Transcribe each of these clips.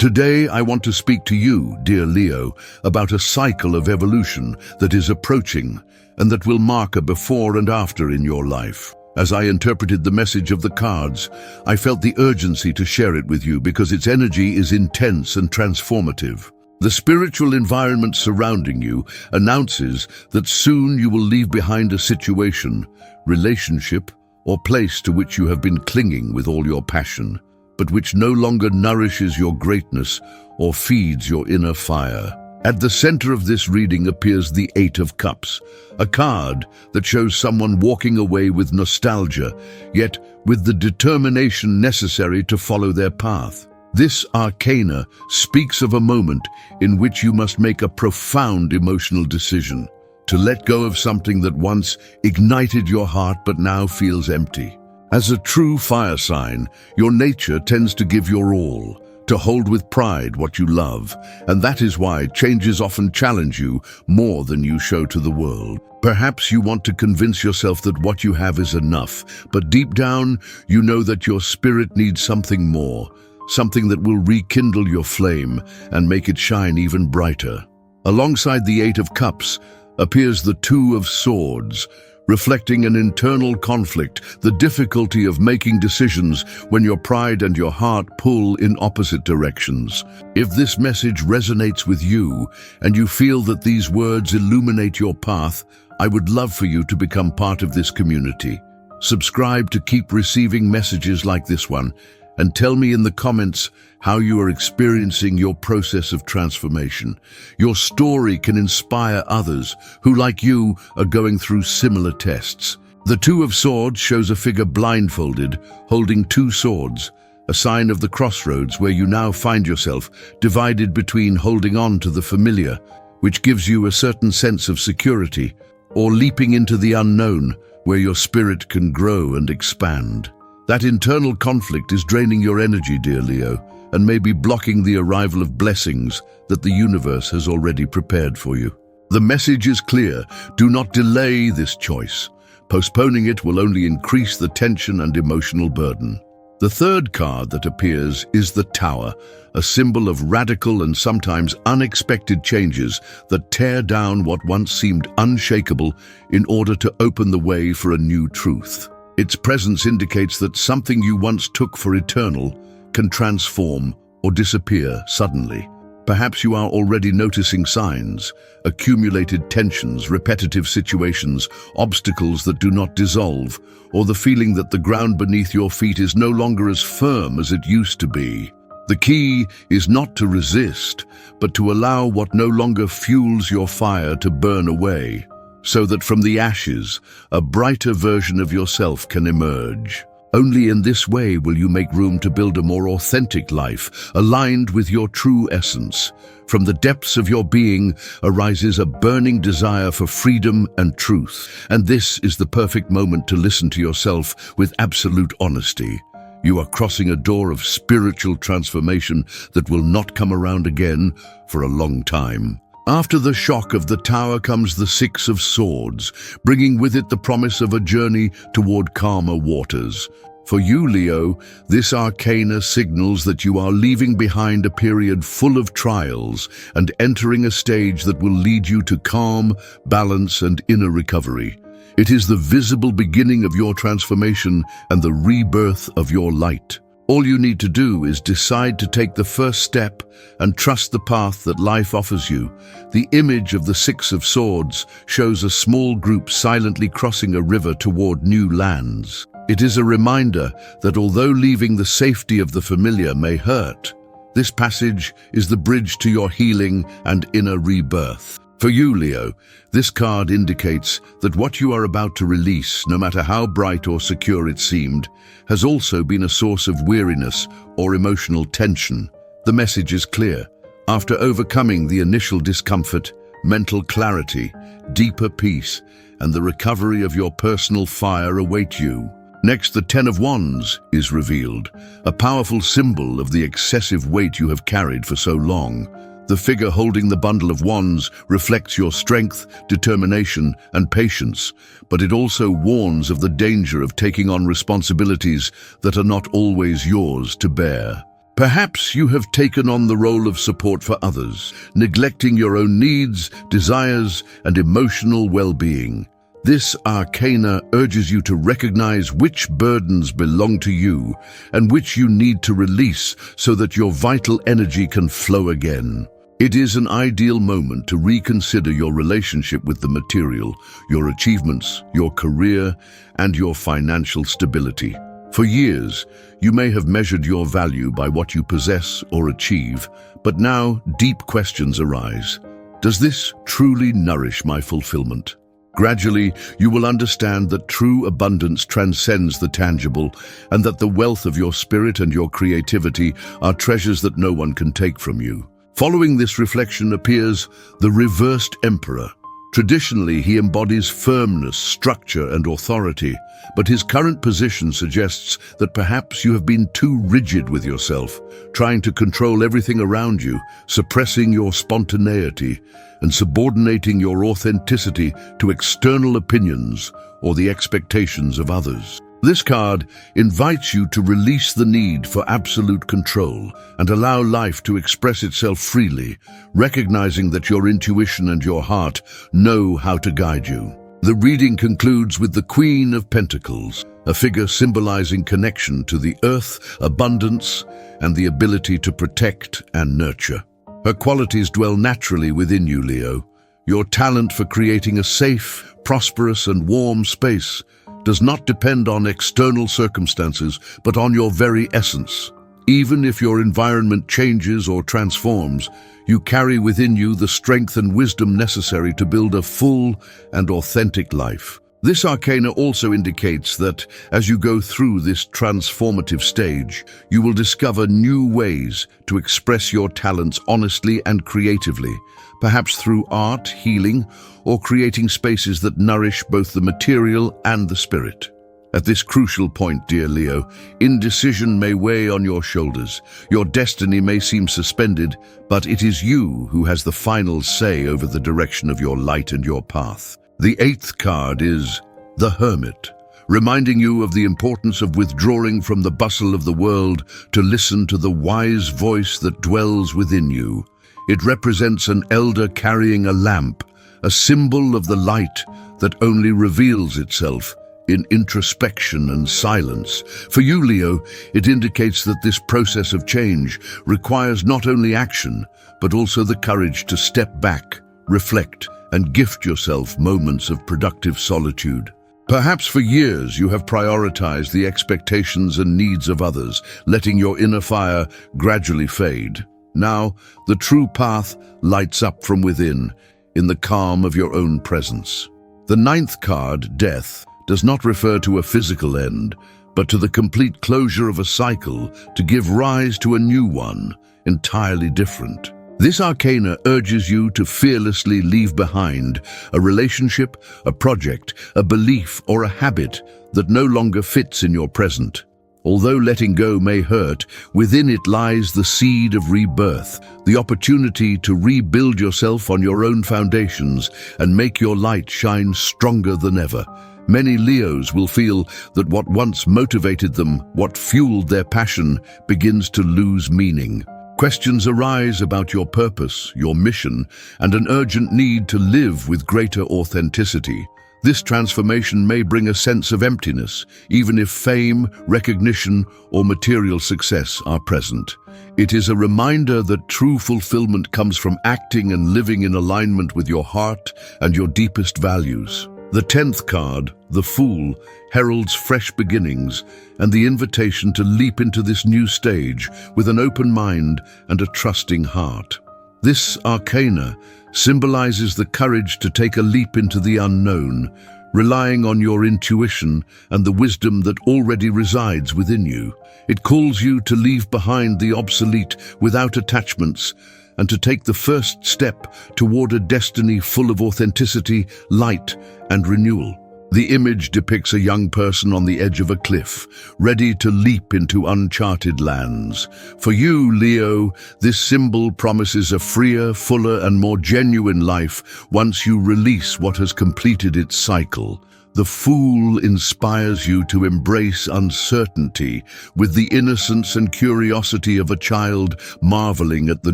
Today, I want to speak to you, dear Leo, about a cycle of evolution that is approaching and that will mark a before and after in your life. As I interpreted the message of the cards, I felt the urgency to share it with you because its energy is intense and transformative. The spiritual environment surrounding you announces that soon you will leave behind a situation, relationship, or place to which you have been clinging with all your passion, but which no longer nourishes your greatness or feeds your inner fire. At the center of this reading appears the Eight of Cups, a card that shows someone walking away with nostalgia, yet with the determination necessary to follow their path. This arcana speaks of a moment in which you must make a profound emotional decision, to let go of something that once ignited your heart but now feels empty. As a true fire sign, your nature tends to give your all, to hold with pride what you love, and that is why changes often challenge you more than you show to the world. Perhaps you want to convince yourself that what you have is enough, but deep down, you know that your spirit needs something more, something that will rekindle your flame and make it shine even brighter. Alongside the Eight of Cups appears the Two of Swords, reflecting an internal conflict, the difficulty of making decisions when your pride and your heart pull in opposite directions. If this message resonates with you and you feel that these words illuminate your path, I would love for you to become part of this community. Subscribe to keep receiving messages like this one, and tell me in the comments how you are experiencing your process of transformation. Your story can inspire others who, like you, are going through similar tests. The Two of Swords shows a figure blindfolded, holding two swords, a sign of the crossroads where you now find yourself, divided between holding on to the familiar, which gives you a certain sense of security, or leaping into the unknown, where your spirit can grow and expand. That internal conflict is draining your energy, dear Leo, and may be blocking the arrival of blessings that the universe has already prepared for you. The message is clear: do not delay this choice. Postponing it will only increase the tension and emotional burden. The third card that appears is the Tower, a symbol of radical and sometimes unexpected changes that tear down what once seemed unshakable in order to open the way for a new truth. Its presence indicates that something you once took for eternal can transform or disappear suddenly. Perhaps you are already noticing signs, accumulated tensions, repetitive situations, obstacles that do not dissolve, or the feeling that the ground beneath your feet is no longer as firm as it used to be. The key is not to resist, but to allow what no longer fuels your fire to burn away, so that from the ashes, a brighter version of yourself can emerge. Only in this way will you make room to build a more authentic life, aligned with your true essence. From the depths of your being arises a burning desire for freedom and truth, and this is the perfect moment to listen to yourself with absolute honesty. You are crossing a door of spiritual transformation that will not come around again for a long time. After the shock of the Tower comes the Six of Swords, bringing with it the promise of a journey toward calmer waters. For you, Leo, this arcana signals that you are leaving behind a period full of trials and entering a stage that will lead you to calm, balance, and inner recovery. It is the visible beginning of your transformation and the rebirth of your light. All you need to do is decide to take the first step and trust the path that life offers you. The image of the Six of Swords shows a small group silently crossing a river toward new lands. It is a reminder that although leaving the safety of the familiar may hurt, this passage is the bridge to your healing and inner rebirth. For you, Leo, this card indicates that what you are about to release, no matter how bright or secure it seemed, has also been a source of weariness or emotional tension. The message is clear. After overcoming the initial discomfort, mental clarity, deeper peace, and the recovery of your personal fire await you. Next, the Ten of Wands is revealed, a powerful symbol of the excessive weight you have carried for so long. The figure holding the bundle of wands reflects your strength, determination, and patience, but it also warns of the danger of taking on responsibilities that are not always yours to bear. Perhaps you have taken on the role of support for others, neglecting your own needs, desires, and emotional well-being. This arcana urges you to recognize which burdens belong to you and which you need to release so that your vital energy can flow again. It is an ideal moment to reconsider your relationship with the material, your achievements, your career, and your financial stability. For years, you may have measured your value by what you possess or achieve, but now deep questions arise. Does this truly nourish my fulfillment? Gradually, you will understand that true abundance transcends the tangible and that the wealth of your spirit and your creativity are treasures that no one can take from you. Following this reflection appears the reversed emperor. Traditionally, he embodies firmness, structure, and authority, but his current position suggests that perhaps you have been too rigid with yourself, trying to control everything around you, suppressing your spontaneity, and subordinating your authenticity to external opinions or the expectations of others. This card invites you to release the need for absolute control and allow life to express itself freely, recognizing that your intuition and your heart know how to guide you. The reading concludes with the Queen of Pentacles, a figure symbolizing connection to the earth, abundance, and the ability to protect and nurture. Her qualities dwell naturally within you, Leo. Your talent for creating a safe, prosperous, and warm space does not depend on external circumstances, but on your very essence. Even if your environment changes or transforms, you carry within you the strength and wisdom necessary to build a full and authentic life. This arcana also indicates that, as you go through this transformative stage, you will discover new ways to express your talents honestly and creatively, perhaps through art, healing, or creating spaces that nourish both the material and the spirit. At this crucial point, dear Leo, indecision may weigh on your shoulders. Your destiny may seem suspended, but it is you who has the final say over the direction of your light and your path. The 8th card is the Hermit, reminding you of the importance of withdrawing from the bustle of the world to listen to the wise voice that dwells within you. It represents an elder carrying a lamp, a symbol of the light that only reveals itself in introspection and silence. For you, Leo, it indicates that this process of change requires not only action, but also the courage to step back, reflect, and gift yourself moments of productive solitude. Perhaps for years you have prioritized the expectations and needs of others, letting your inner fire gradually fade. Now, the true path lights up from within, in the calm of your own presence. The 9th card, Death, does not refer to a physical end, but to the complete closure of a cycle to give rise to a new one, entirely different. This arcana urges you to fearlessly leave behind a relationship, a project, a belief, or a habit that no longer fits in your present. Although letting go may hurt, within it lies the seed of rebirth, the opportunity to rebuild yourself on your own foundations and make your light shine stronger than ever. Many Leos will feel that what once motivated them, what fueled their passion, begins to lose meaning. Questions arise about your purpose, your mission, and an urgent need to live with greater authenticity. This transformation may bring a sense of emptiness, even if fame, recognition, or material success are present. It is a reminder that true fulfillment comes from acting and living in alignment with your heart and your deepest values. The 10th card, the Fool, heralds fresh beginnings and the invitation to leap into this new stage with an open mind and a trusting heart. This arcana symbolizes the courage to take a leap into the unknown, relying on your intuition and the wisdom that already resides within you. It calls you to leave behind the obsolete without attachments and to take the first step toward a destiny full of authenticity, light, and renewal. The image depicts a young person on the edge of a cliff, ready to leap into uncharted lands. For you, Leo, this symbol promises a freer, fuller, and more genuine life once you release what has completed its cycle. The Fool inspires you to embrace uncertainty with the innocence and curiosity of a child marveling at the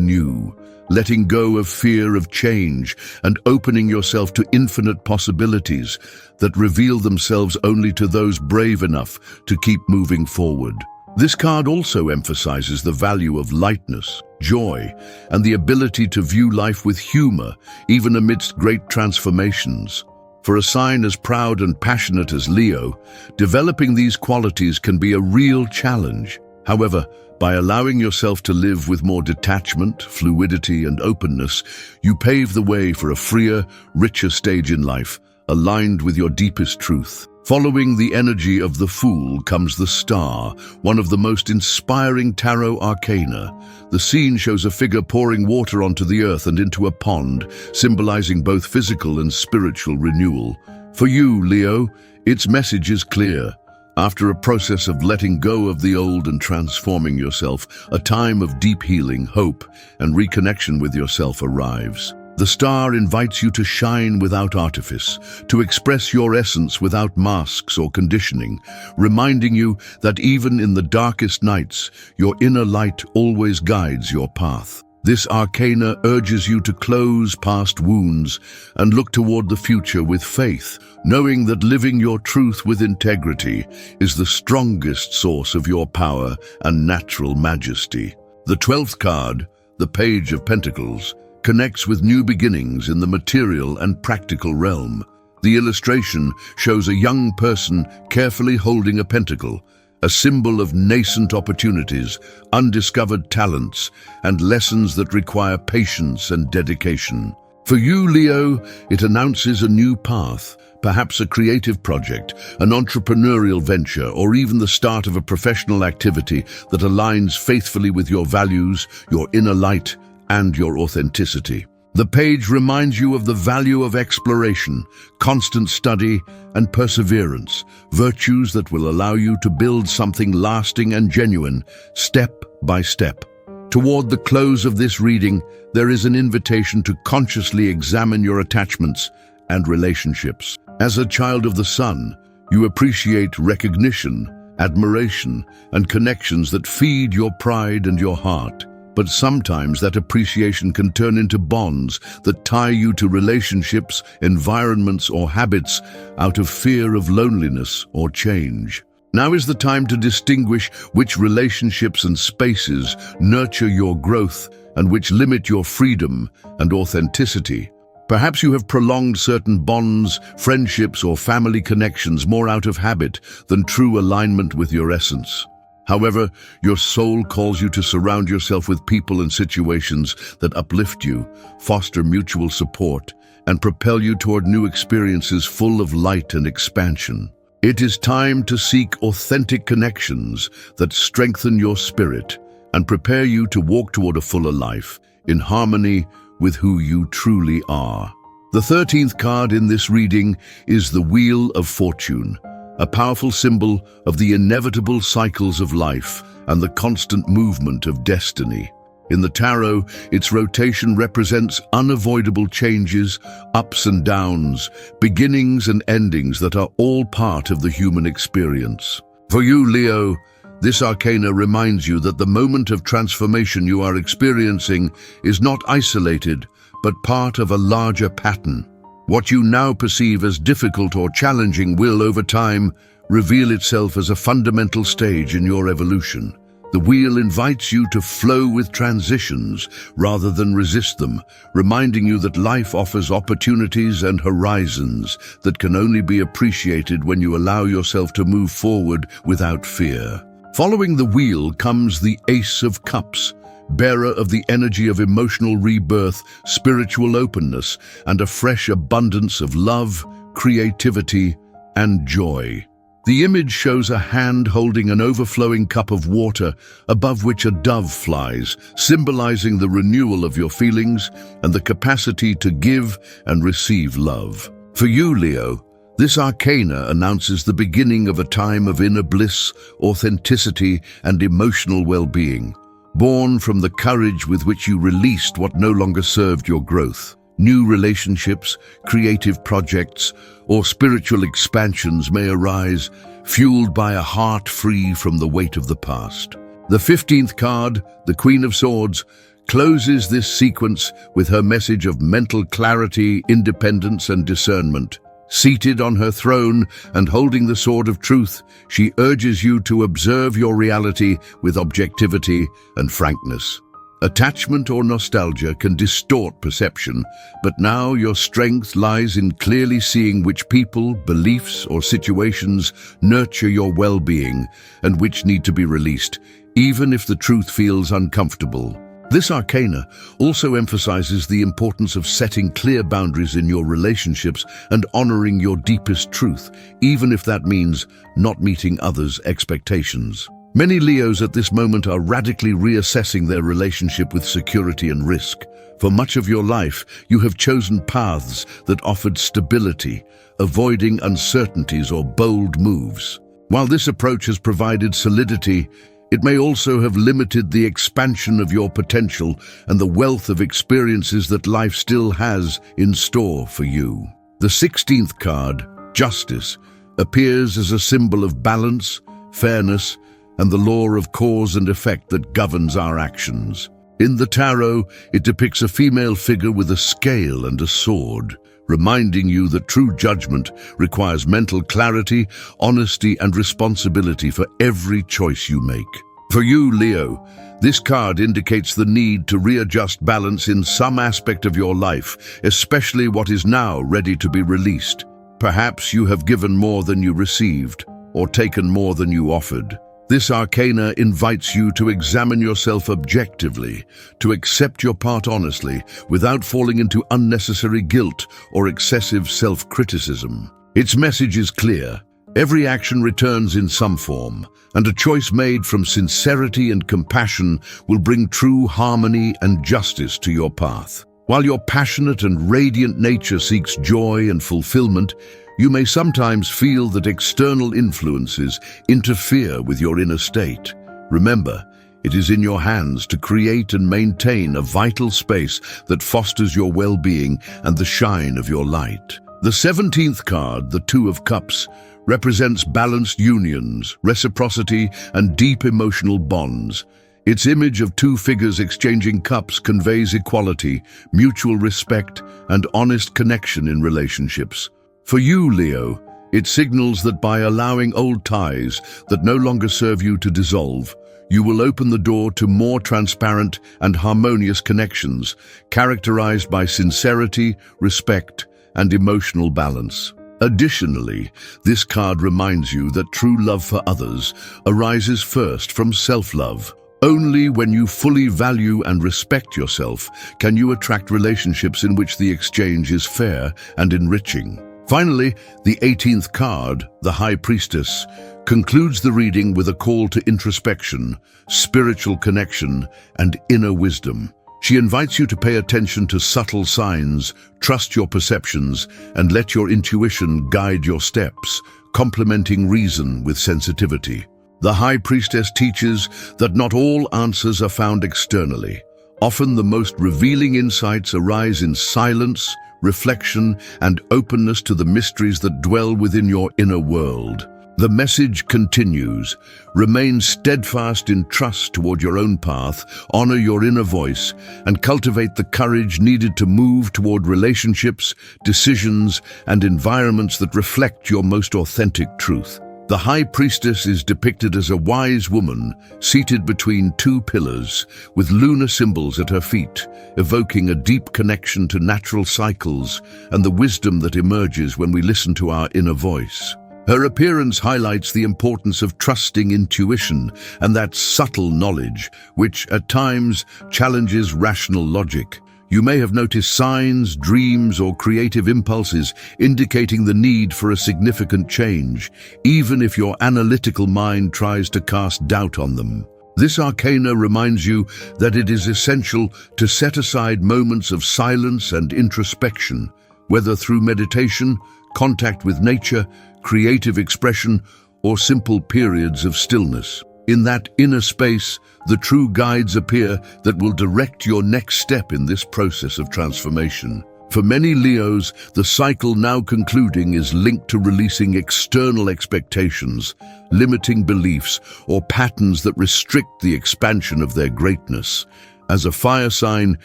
new, letting go of fear of change and opening yourself to infinite possibilities that reveal themselves only to those brave enough to keep moving forward. This card also emphasizes the value of lightness, joy, and the ability to view life with humor, even amidst great transformations. For a sign as proud and passionate as Leo, developing these qualities can be a real challenge. However, by allowing yourself to live with more detachment, fluidity, and openness, you pave the way for a freer, richer stage in life, aligned with your deepest truth. Following the energy of the Fool comes the Star, one of the most inspiring tarot arcana. The scene shows a figure pouring water onto the earth and into a pond, symbolizing both physical and spiritual renewal. For you, Leo, its message is clear. After a process of letting go of the old and transforming yourself, a time of deep healing, hope, and reconnection with yourself arrives. The Star invites you to shine without artifice, to express your essence without masks or conditioning, reminding you that even in the darkest nights, your inner light always guides your path. This arcana urges you to close past wounds and look toward the future with faith, knowing that living your truth with integrity is the strongest source of your power and natural majesty. The 12th card, the Page of Pentacles, connects with new beginnings in the material and practical realm. The illustration shows a young person carefully holding a pentacle, a symbol of nascent opportunities, undiscovered talents, and lessons that require patience and dedication. For you, Leo, it announces a new path, perhaps a creative project, an entrepreneurial venture, or even the start of a professional activity that aligns faithfully with your values, your inner light, and your authenticity. The page reminds you of the value of exploration, constant study, and perseverance, virtues that will allow you to build something lasting and genuine, step by step. Toward the close of this reading, there is an invitation to consciously examine your attachments and relationships. As a child of the sun, you appreciate recognition, admiration, and connections that feed your pride and your heart. But sometimes that appreciation can turn into bonds that tie you to relationships, environments, or habits out of fear of loneliness or change. Now is the time to distinguish which relationships and spaces nurture your growth and which limit your freedom and authenticity. Perhaps you have prolonged certain bonds, friendships, or family connections more out of habit than true alignment with your essence. However, your soul calls you to surround yourself with people and situations that uplift you, foster mutual support, and propel you toward new experiences full of light and expansion. It is time to seek authentic connections that strengthen your spirit and prepare you to walk toward a fuller life, in harmony with who you truly are. The 13th card in this reading is the Wheel of Fortune, a powerful symbol of the inevitable cycles of life and the constant movement of destiny. In the tarot, its rotation represents unavoidable changes, ups and downs, beginnings and endings that are all part of the human experience. For you, Leo, this arcana reminds you that the moment of transformation you are experiencing is not isolated, but part of a larger pattern. What you now perceive as difficult or challenging will, over time, reveal itself as a fundamental stage in your evolution. The wheel invites you to flow with transitions rather than resist them, reminding you that life offers opportunities and horizons that can only be appreciated when you allow yourself to move forward without fear. Following the wheel comes the Ace of Cups, bearer of the energy of emotional rebirth, spiritual openness, and a fresh abundance of love, creativity, and joy. The image shows a hand holding an overflowing cup of water above which a dove flies, symbolizing the renewal of your feelings and the capacity to give and receive love. For you, Leo, this arcana announces the beginning of a time of inner bliss, authenticity, and emotional well-being. Born from the courage with which you released what no longer served your growth. New relationships, creative projects, or spiritual expansions may arise, fueled by a heart free from the weight of the past. The 15th card, the Queen of Swords, closes this sequence with her message of mental clarity, independence, and discernment. Seated on her throne and holding the sword of truth, she urges you to observe your reality with objectivity and frankness. Attachment or nostalgia can distort perception, but now your strength lies in clearly seeing which people, beliefs, or situations nurture your well-being and which need to be released, even if the truth feels uncomfortable. This arcana also emphasizes the importance of setting clear boundaries in your relationships and honoring your deepest truth, even if that means not meeting others' expectations. Many Leos at this moment are radically reassessing their relationship with security and risk. For much of your life, you have chosen paths that offered stability, avoiding uncertainties or bold moves. While this approach has provided solidity, it may also have limited the expansion of your potential and the wealth of experiences that life still has in store for you. The 16th card, Justice, appears as a symbol of balance, fairness, and the law of cause and effect that governs our actions. In the tarot, it depicts a female figure with a scale and a sword, reminding you that true judgment requires mental clarity, honesty, and responsibility for every choice you make. For you, Leo, this card indicates the need to readjust balance in some aspect of your life, especially what is now ready to be released. Perhaps you have given more than you received, or taken more than you offered. This arcana invites you to examine yourself objectively, to accept your part honestly, without falling into unnecessary guilt or excessive self-criticism. Its message is clear. Every action returns in some form, and a choice made from sincerity and compassion will bring true harmony and justice to your path. While your passionate and radiant nature seeks joy and fulfillment, you may sometimes feel that external influences interfere with your inner state. Remember, it is in your hands to create and maintain a vital space that fosters your well-being and the shine of your light. The 17th card, the Two of Cups, represents balanced unions, reciprocity, and deep emotional bonds. Its image of two figures exchanging cups conveys equality, mutual respect, and honest connection in relationships. For you, Leo, it signals that by allowing old ties that no longer serve you to dissolve, you will open the door to more transparent and harmonious connections, characterized by sincerity, respect, and emotional balance. Additionally, this card reminds you that true love for others arises first from self-love. Only when you fully value and respect yourself can you attract relationships in which the exchange is fair and enriching. Finally, the 18th card, the High Priestess, concludes the reading with a call to introspection, spiritual connection, and inner wisdom. She invites you to pay attention to subtle signs, trust your perceptions, and let your intuition guide your steps, complementing reason with sensitivity. The High Priestess teaches that not all answers are found externally. Often the most revealing insights arise in silence, reflection, and openness to the mysteries that dwell within your inner world. The message continues. Remain steadfast in trust toward your own path, honor your inner voice, and cultivate the courage needed to move toward relationships, decisions, and environments that reflect your most authentic truth. The High Priestess is depicted as a wise woman seated between two pillars, with lunar symbols at her feet, evoking a deep connection to natural cycles and the wisdom that emerges when we listen to our inner voice. Her appearance highlights the importance of trusting intuition and that subtle knowledge, which at times challenges rational logic. You may have noticed signs, dreams, or creative impulses indicating the need for a significant change, even if your analytical mind tries to cast doubt on them. This arcana reminds you that it is essential to set aside moments of silence and introspection, whether through meditation, contact with nature, creative expression, or simple periods of stillness. In that inner space, the true guides appear that will direct your next step in this process of transformation. For many Leos, the cycle now concluding is linked to releasing external expectations, limiting beliefs, or patterns that restrict the expansion of their greatness. As a fire sign,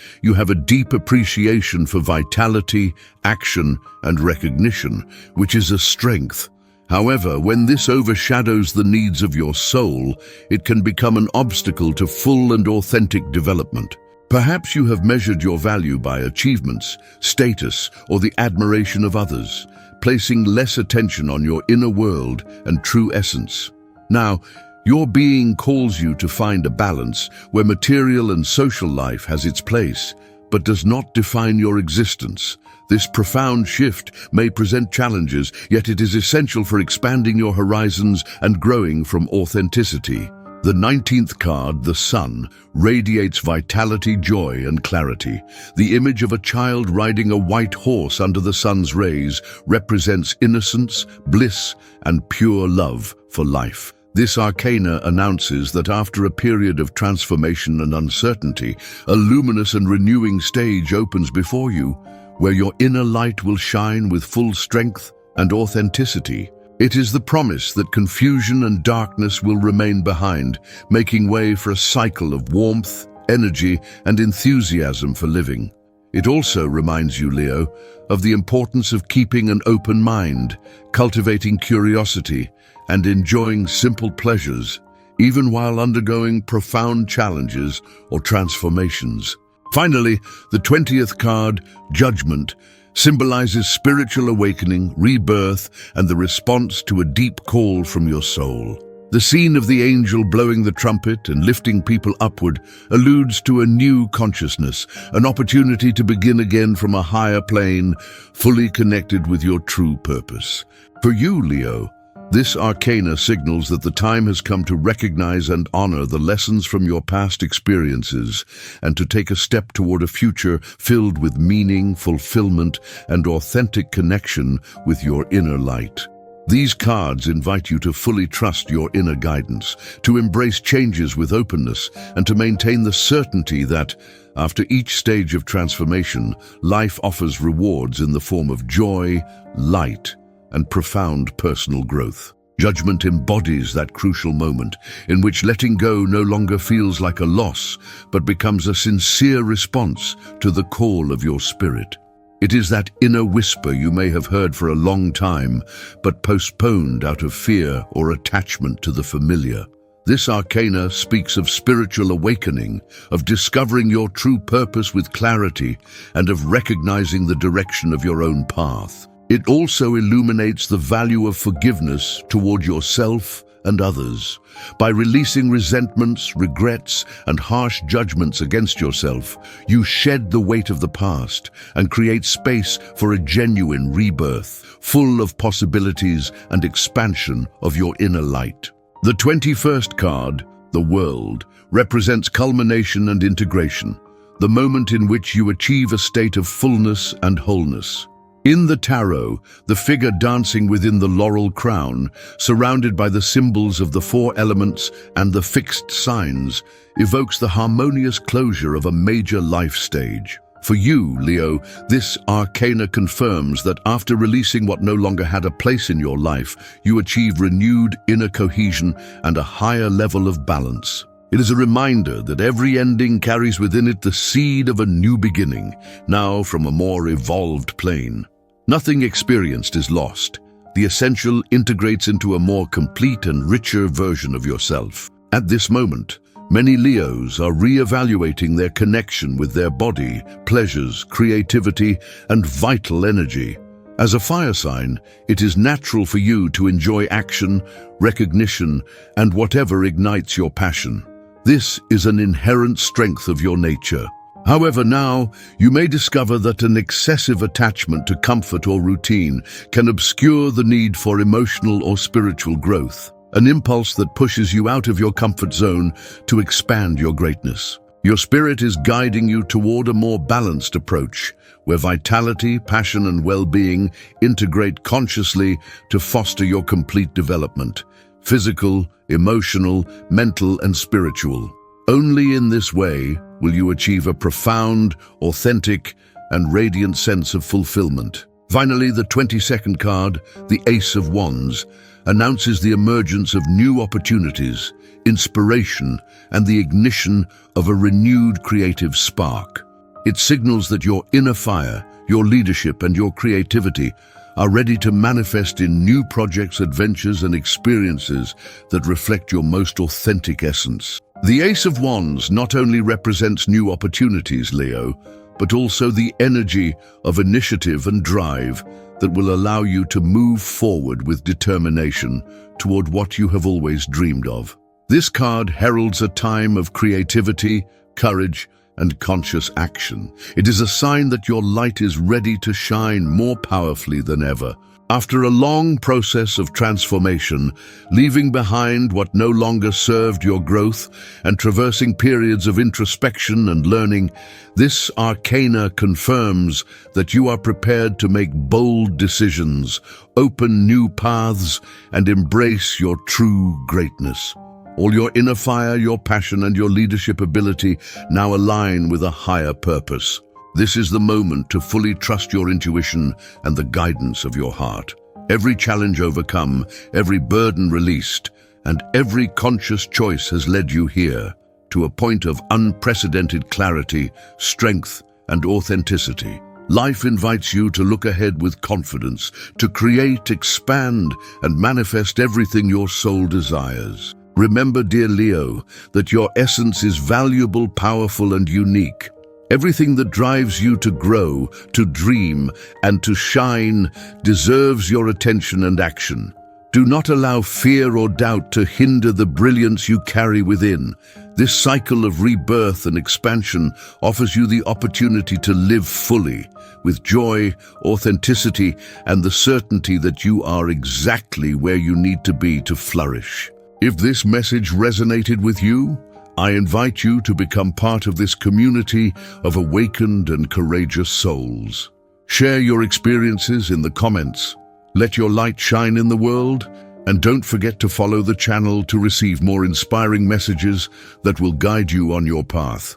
you have a deep appreciation for vitality, action, and recognition, which is a strength. However, when this overshadows the needs of your soul, it can become an obstacle to full and authentic development. Perhaps you have measured your value by achievements, status, or the admiration of others, placing less attention on your inner world and true essence. Now, your being calls you to find a balance where material and social life has its place, but does not define your existence. This profound shift may present challenges, yet it is essential for expanding your horizons and growing from authenticity. The 19th card, the Sun, radiates vitality, joy, and clarity. The image of a child riding a white horse under the sun's rays represents innocence, bliss, and pure love for life. This arcana announces that after a period of transformation and uncertainty, a luminous and renewing stage opens before you, where your inner light will shine with full strength and authenticity. It is the promise that confusion and darkness will remain behind, making way for a cycle of warmth, energy, and enthusiasm for living. It also reminds you, Leo, of the importance of keeping an open mind, cultivating curiosity, and enjoying simple pleasures, even while undergoing profound challenges or transformations. Finally, the 20th card, Judgment, symbolizes spiritual awakening, rebirth, and the response to a deep call from your soul. The scene of the angel blowing the trumpet and lifting people upward alludes to a new consciousness, an opportunity to begin again from a higher plane, fully connected with your true purpose. For you, Leo, this arcana signals that the time has come to recognize and honor the lessons from your past experiences and to take a step toward a future filled with meaning, fulfillment, and authentic connection with your inner light. These cards invite you to fully trust your inner guidance, to embrace changes with openness, and to maintain the certainty that, after each stage of transformation, life offers rewards in the form of joy, light, and profound personal growth. Judgment embodies that crucial moment in which letting go no longer feels like a loss, but becomes a sincere response to the call of your spirit. It is that inner whisper you may have heard for a long time, but postponed out of fear or attachment to the familiar. This arcana speaks of spiritual awakening, of discovering your true purpose with clarity, and of recognizing the direction of your own path. It also illuminates the value of forgiveness toward yourself and others. By releasing resentments, regrets, and harsh judgments against yourself, you shed the weight of the past and create space for a genuine rebirth, full of possibilities and expansion of your inner light. The 21st card, the World, represents culmination and integration, the moment in which you achieve a state of fullness and wholeness. In the tarot, the figure dancing within the laurel crown, surrounded by the symbols of the four elements and the fixed signs, evokes the harmonious closure of a major life stage. For you, Leo, this arcana confirms that after releasing what no longer had a place in your life, you achieve renewed inner cohesion and a higher level of balance. It is a reminder that every ending carries within it the seed of a new beginning, now from a more evolved plane. Nothing experienced is lost. The essential integrates into a more complete and richer version of yourself. At this moment, many Leos are re-evaluating their connection with their body, pleasures, creativity, and vital energy. As a fire sign, it is natural for you to enjoy action, recognition, and whatever ignites your passion. This is an inherent strength of your nature. However, now, you may discover that an excessive attachment to comfort or routine can obscure the need for emotional or spiritual growth, an impulse that pushes you out of your comfort zone to expand your greatness. Your spirit is guiding you toward a more balanced approach, where vitality, passion, and well-being integrate consciously to foster your complete development, physical, emotional, mental, and spiritual. Only in this way will you achieve a profound, authentic, and radiant sense of fulfillment. Finally, the 22nd card, the Ace of Wands, announces the emergence of new opportunities, inspiration, and the ignition of a renewed creative spark. It signals that your inner fire, your leadership, and your creativity are ready to manifest in new projects, adventures, and experiences that reflect your most authentic essence. The Ace of Wands not only represents new opportunities, Leo, but also the energy of initiative and drive that will allow you to move forward with determination toward what you have always dreamed of. This card heralds a time of creativity, courage, and conscious action. It is a sign that your light is ready to shine more powerfully than ever. After a long process of transformation, leaving behind what no longer served your growth and traversing periods of introspection and learning, this arcana confirms that you are prepared to make bold decisions, open new paths, and embrace your true greatness. All your inner fire, your passion, and your leadership ability now align with a higher purpose. This is the moment to fully trust your intuition and the guidance of your heart. Every challenge overcome, every burden released, and every conscious choice has led you here, to a point of unprecedented clarity, strength, and authenticity. Life invites you to look ahead with confidence, to create, expand, and manifest everything your soul desires. Remember, dear Leo, that your essence is valuable, powerful, and unique. Everything that drives you to grow, to dream, and to shine deserves your attention and action. Do not allow fear or doubt to hinder the brilliance you carry within. This cycle of rebirth and expansion offers you the opportunity to live fully, with joy, authenticity, and the certainty that you are exactly where you need to be to flourish. If this message resonated with you, I invite you to become part of this community of awakened and courageous souls. Share your experiences in the comments. Let your light shine in the world, and don't forget to follow the channel to receive more inspiring messages that will guide you on your path.